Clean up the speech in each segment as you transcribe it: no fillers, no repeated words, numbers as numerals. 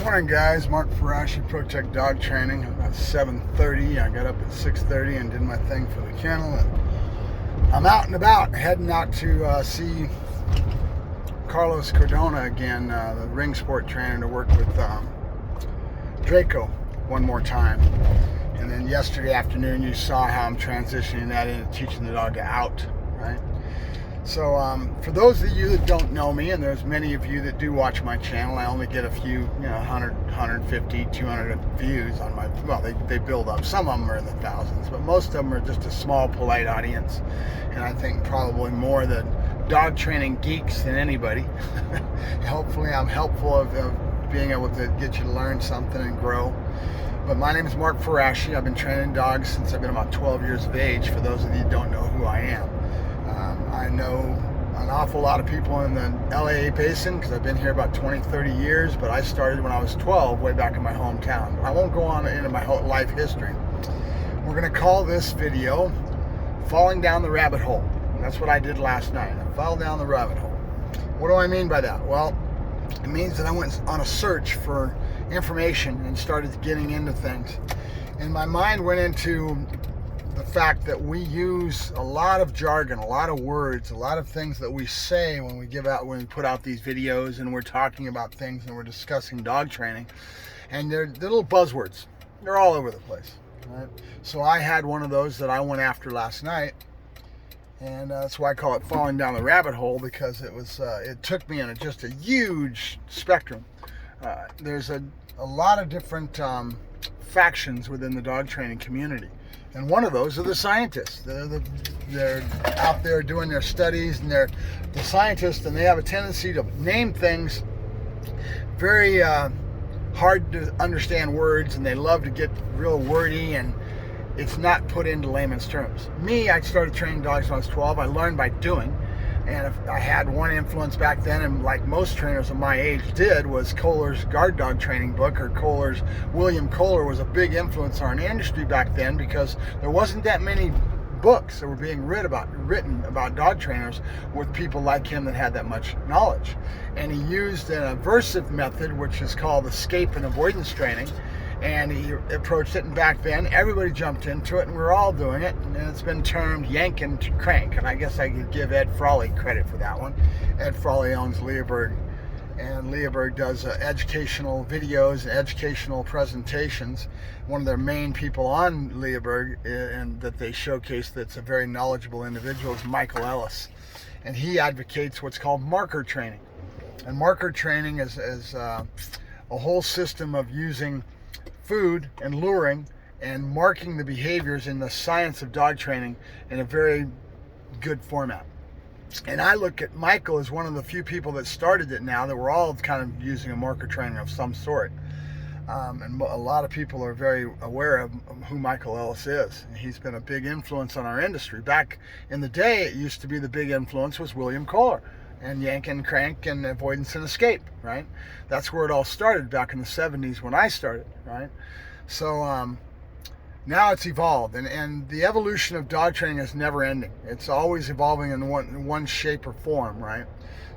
Morning guys, Mark Ferrasci, Protect Dog Training. About 7:30. I got up at 6:30 and did my thing for the kennel. And I'm out and about, heading out to see Carlos Cardona again, the ring sport trainer, to work with Draco one more time. And then yesterday afternoon you saw how I'm transitioning that into teaching the dog to out, right? So for those of you that don't know me, and there's many of you that do watch my channel, I only get a few, 100, 150, 200 views on my, well, they build up. Some of them are in the thousands, but most of them are just a small, polite audience. And I think probably more the dog training geeks than anybody. Hopefully I'm helpful of being able to get you to learn something and grow. But my name is Mark Ferrasci. I've been training dogs since I've been about 12 years of age, for those of you who don't know who I am. I know an awful lot of people in the LA Basin because I've been here about 20, 30 years, but I started when I was 12, way back in my hometown. I won't go on into my whole life history. We're going to call this video Falling Down the Rabbit Hole. And that's what I did last night. I fell down the rabbit hole. What do I mean by that? Well, it means that I went on a search for information and started getting into things. And my mind went into the fact that we use a lot of jargon, a lot of words, a lot of things that we say when we put out these videos and we're talking about things and we're discussing dog training, and they're little buzzwords. They're all over the place, right? So I had one of those that I went after last night, and that's why I call it falling down the rabbit hole, because it took me in just a huge spectrum. There's a lot of different factions within the dog training community. And one of those are the scientists. They're out there doing their studies, and they're the scientists, and they have a tendency to name things very hard to understand words, and they love to get real wordy, and it's not put into layman's terms. Me, I started training dogs when I was 12. I learned by doing. And if I had one influence back then, and like most trainers of my age did, was Kohler's guard dog training book, or William Kohler was a big influence on our industry back then, because there wasn't that many books that were being written about dog trainers with people like him that had that much knowledge. And he used an aversive method, which is called escape and avoidance training. And he approached it, and back then everybody jumped into it, and we're all doing it, and it's been termed yank and crank. And I guess I could give Ed Frawley credit for that one. Ed Frawley owns Leoberg, and Leoberg does educational videos and educational presentations. One of their main people on Leoberg, and that they showcase that's a very knowledgeable individual, is Michael Ellis, and he advocates what's called marker training. And marker training is a whole system of using food and luring and marking the behaviors in the science of dog training in a very good format. And I look at Michael as one of the few people that started it now, that we're all kind of using a marker training of some sort. And a lot of people are very aware of who Michael Ellis is. He's been a big influence on our industry. Back in the day, it used to be the big influence was William Kohler and yank and crank and avoidance and escape, right? That's where it all started back in the 70s when I started, right? So now it's evolved, and the evolution of dog training is never ending. It's always evolving in one shape or form, right?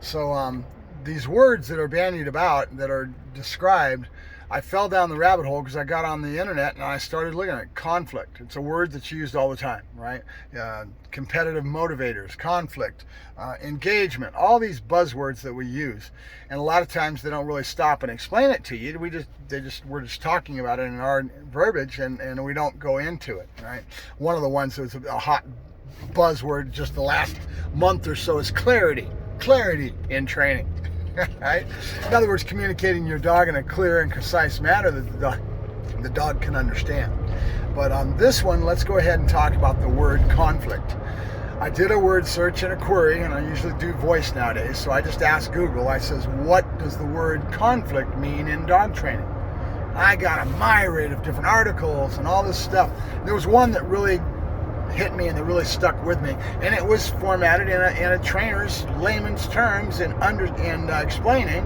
So these words that are bandied about, that are described, I fell down the rabbit hole because I got on the internet and I started looking at it. Conflict. It's a word that's used all the time, right? Competitive motivators, conflict, engagement, all these buzzwords that we use. And a lot of times they don't really stop and explain it to you. We're just talking about it in our verbiage, and we don't go into it, right? One of the ones that was a hot buzzword just the last month or so is clarity. Clarity in training. Right? In other words, communicating your dog in a clear and concise manner that the dog can understand. But on this one, let's go ahead and talk about the word conflict. I did a word search and a query, and I usually do voice nowadays, so I just asked Google. I says, what does the word conflict mean in dog training? I got a myriad of different articles and all this stuff. There was one that really hit me and that really stuck with me, and it was formatted in a trainer's layman's terms and explaining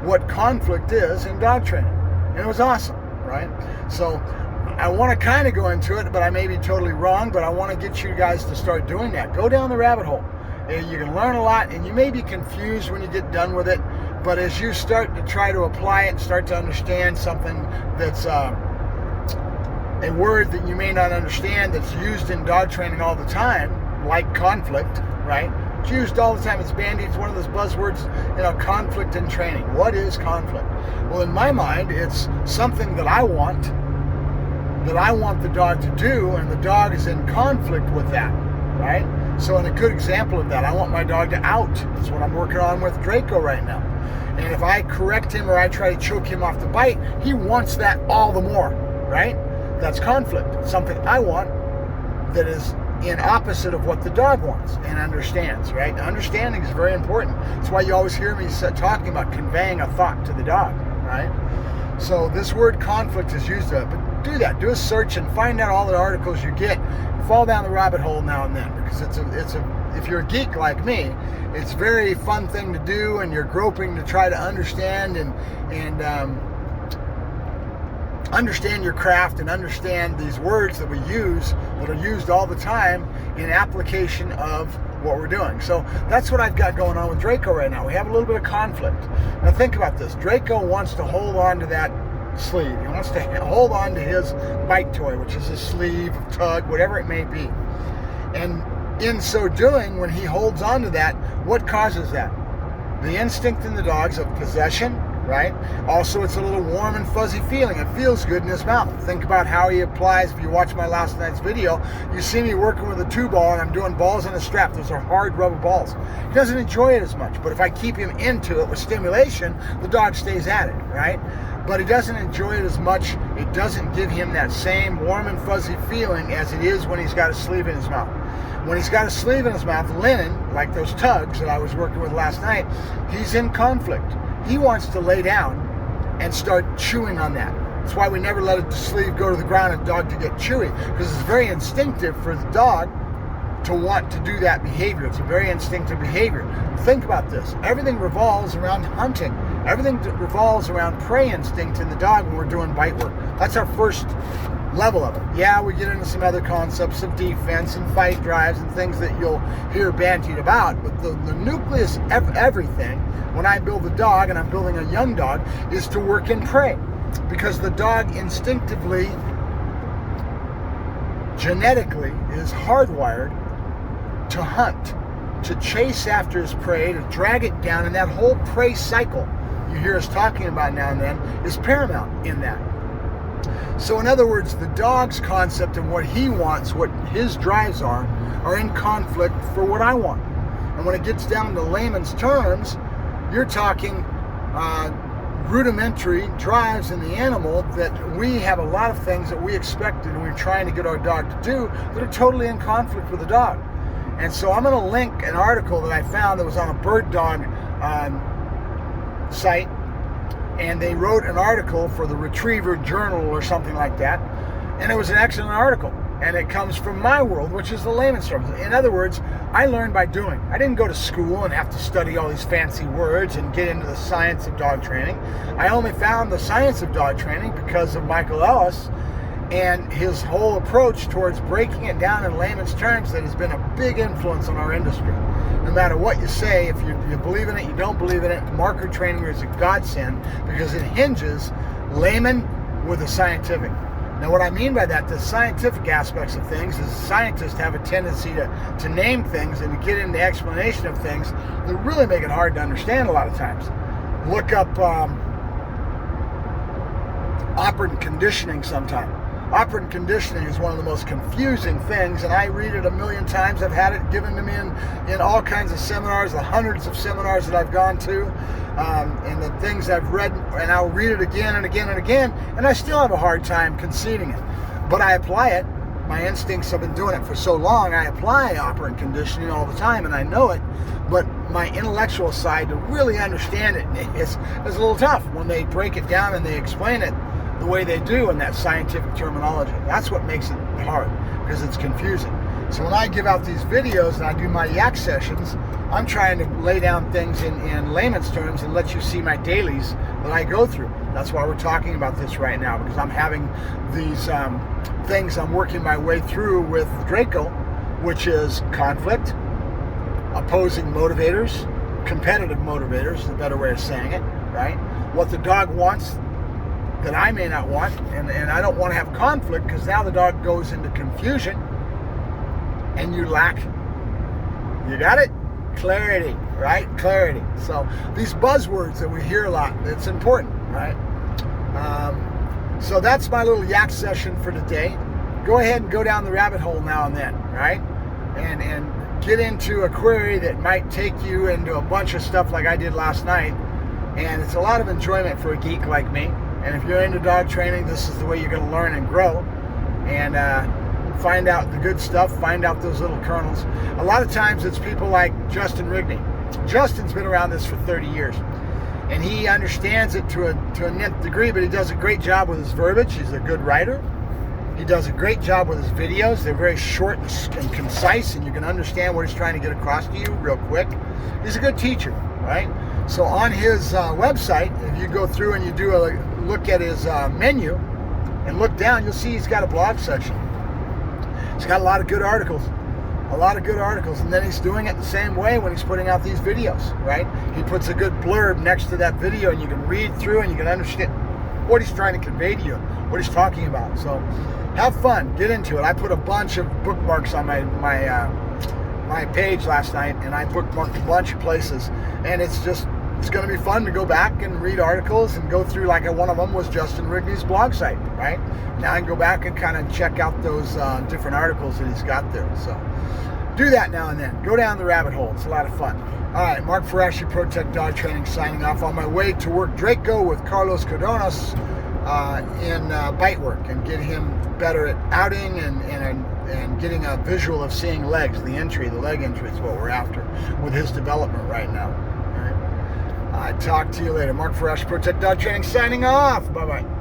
what conflict is in dog training, and it was awesome, right? So I want to kind of go into it, but I may be totally wrong, but I want to get you guys to start doing that. Go down the rabbit hole. You can learn a lot, and you may be confused when you get done with it, But as you start to try to apply it and start to understand something that's a word that you may not understand that's used in dog training all the time, like conflict, right? It's used all the time. It's bandied. It's one of those buzzwords, conflict in training. What is conflict? Well, in my mind, it's something that I want the dog to do, and the dog is in conflict with that, right? So in a good example of that, I want my dog to out. That's what I'm working on with Draco right now. And if I correct him or I try to choke him off the bite, he wants that all the more, right? That's conflict. It's something I want that is in opposite of what the dog wants and understands, right? Understanding is very important. That's why you always hear me talking about conveying a thought to the dog, right? So this word conflict is used to it, but do that. Do a search and find out all the articles you get. Fall down the rabbit hole now and then, because if you're a geek like me, it's a very fun thing to do, and you're groping to try to understand and understand your craft and understand these words that we use, that are used all the time in application of what we're doing. So that's what I've got going on with Draco right now. We have a little bit of conflict. Now think about this. Draco wants to hold on to that sleeve. He wants to hold on to his bite toy, which is a sleeve, tug, whatever it may be. And in so doing, when he holds on to that, what causes that? The instinct in the dogs of possession, right? Also, it's a little warm and fuzzy feeling. It feels good in his mouth. Think about how he applies. If you watch my last night's video, you see me working with a 2-ball, and I'm doing balls in a strap. Those are hard rubber balls. He doesn't enjoy it as much, but if I keep him into it with stimulation, the dog stays at it, right? But he doesn't enjoy it as much. It doesn't give him that same warm and fuzzy feeling as it is when he's got a sleeve in his mouth. When he's got a sleeve in his mouth, linen, like those tugs that I was working with last night, he's in conflict. He wants to lay down and start chewing on that. That's why we never let the sleeve go to the ground and the dog to get chewy, because it's very instinctive for the dog to want to do that behavior. It's a very instinctive behavior. Think about this. Everything revolves around hunting. Everything revolves around prey instinct in the dog when we're doing bite work. That's our first level of it. Yeah, we get into some other concepts of defense and fight drives and things that you'll hear bandied about, but the nucleus of everything, when I build a dog and I'm building a young dog, is to work in prey, because the dog instinctively, genetically, is hardwired to hunt, to chase after his prey, to drag it down, and that whole prey cycle you hear us talking about now and then is paramount in that. So in other words, the dog's concept and what he wants, what his drives are in conflict for what I want. And when it gets down to layman's terms, you're talking rudimentary drives in the animal that we have a lot of things that we expected and we're trying to get our dog to do that are totally in conflict with the dog. And so I'm going to link an article that I found that was on a bird dog site, and they wrote an article for the Retriever Journal or something like that, and it was an excellent article, and it comes from my world, which is the layman's terms. In other words, I learned by doing. I didn't go to school and have to study all these fancy words and get into the science of dog training. I only found the science of dog training because of Michael Ellis and his whole approach towards breaking it down in layman's terms that has been a big influence on our industry. No matter what you say, if you believe in it, you don't believe in it, marker training is a godsend, because it hinges layman with the scientific. Now what I mean by that, the scientific aspects of things, is scientists have a tendency to name things and to get into explanation of things that really make it hard to understand a lot of times. Look up operant conditioning sometime. Operant conditioning is one of the most confusing things, and I read it a million times. I've had it given to me in all kinds of seminars, the hundreds of seminars that I've gone to, and the things I've read, and I'll read it again and again and again, and I still have a hard time conceding it. But I apply it. My instincts have been doing it for so long. I apply operant conditioning all the time, and I know it, but my intellectual side to really understand it is a little tough when they break it down and they explain it the way they do in that scientific terminology. That's what makes it hard, because it's confusing. So when I give out these videos and I do my yak sessions, I'm trying to lay down things in layman's terms and let you see my dailies that I go through. That's why we're talking about this right now, because I'm having these things I'm working my way through with Draco, which is conflict, opposing motivators, competitive motivators is a better way of saying it, right? What the dog wants that I may not want, and I don't want to have conflict, because now the dog goes into confusion and you lack, you got it? Clarity, right? Clarity. So these buzzwords that we hear a lot, it's important, right? So that's my little yak session for today. Go ahead and go down the rabbit hole now and then, right? And get into a query that might take you into a bunch of stuff like I did last night. And it's a lot of enjoyment for a geek like me. And if you're into dog training, this is the way you're going to learn and grow. And find out the good stuff, find out those little kernels. A lot of times it's people like Justin Rigney. Justin's been around this for 30 years. And he understands it to a nth degree, but he does a great job with his verbiage. He's a good writer. He does a great job with his videos. They're very short and concise, and you can understand what he's trying to get across to you real quick. He's a good teacher, right? So on his website, if you go through and you do a look at his menu and look down, you'll see he's got a blog section. He's got a lot of good articles. And then he's doing it the same way when he's putting out these videos, right? He puts a good blurb next to that video, and you can read through and you can understand what he's trying to convey to you, what he's talking about. So have fun, get into it. I put a bunch of bookmarks on my page last night, and I bookmarked a bunch of places, and it's going to be fun to go back and read articles and go through. Like one of them was Justin Rigney's blog site, right? Now I can go back and kind of check out those different articles that he's got there. So do that now and then. Go down the rabbit hole. It's a lot of fun. All right, Mark Ferrasci, ProTech Dog Training, signing off. On my way to work Draco with Carlos Cardonas in bite work, and get him better at outing and getting a visual of seeing legs. The leg entry is what we're after with his development right now. All right. Talk to you later. Mark Ferrasci, ProTech Dog Training, signing off. Bye-bye.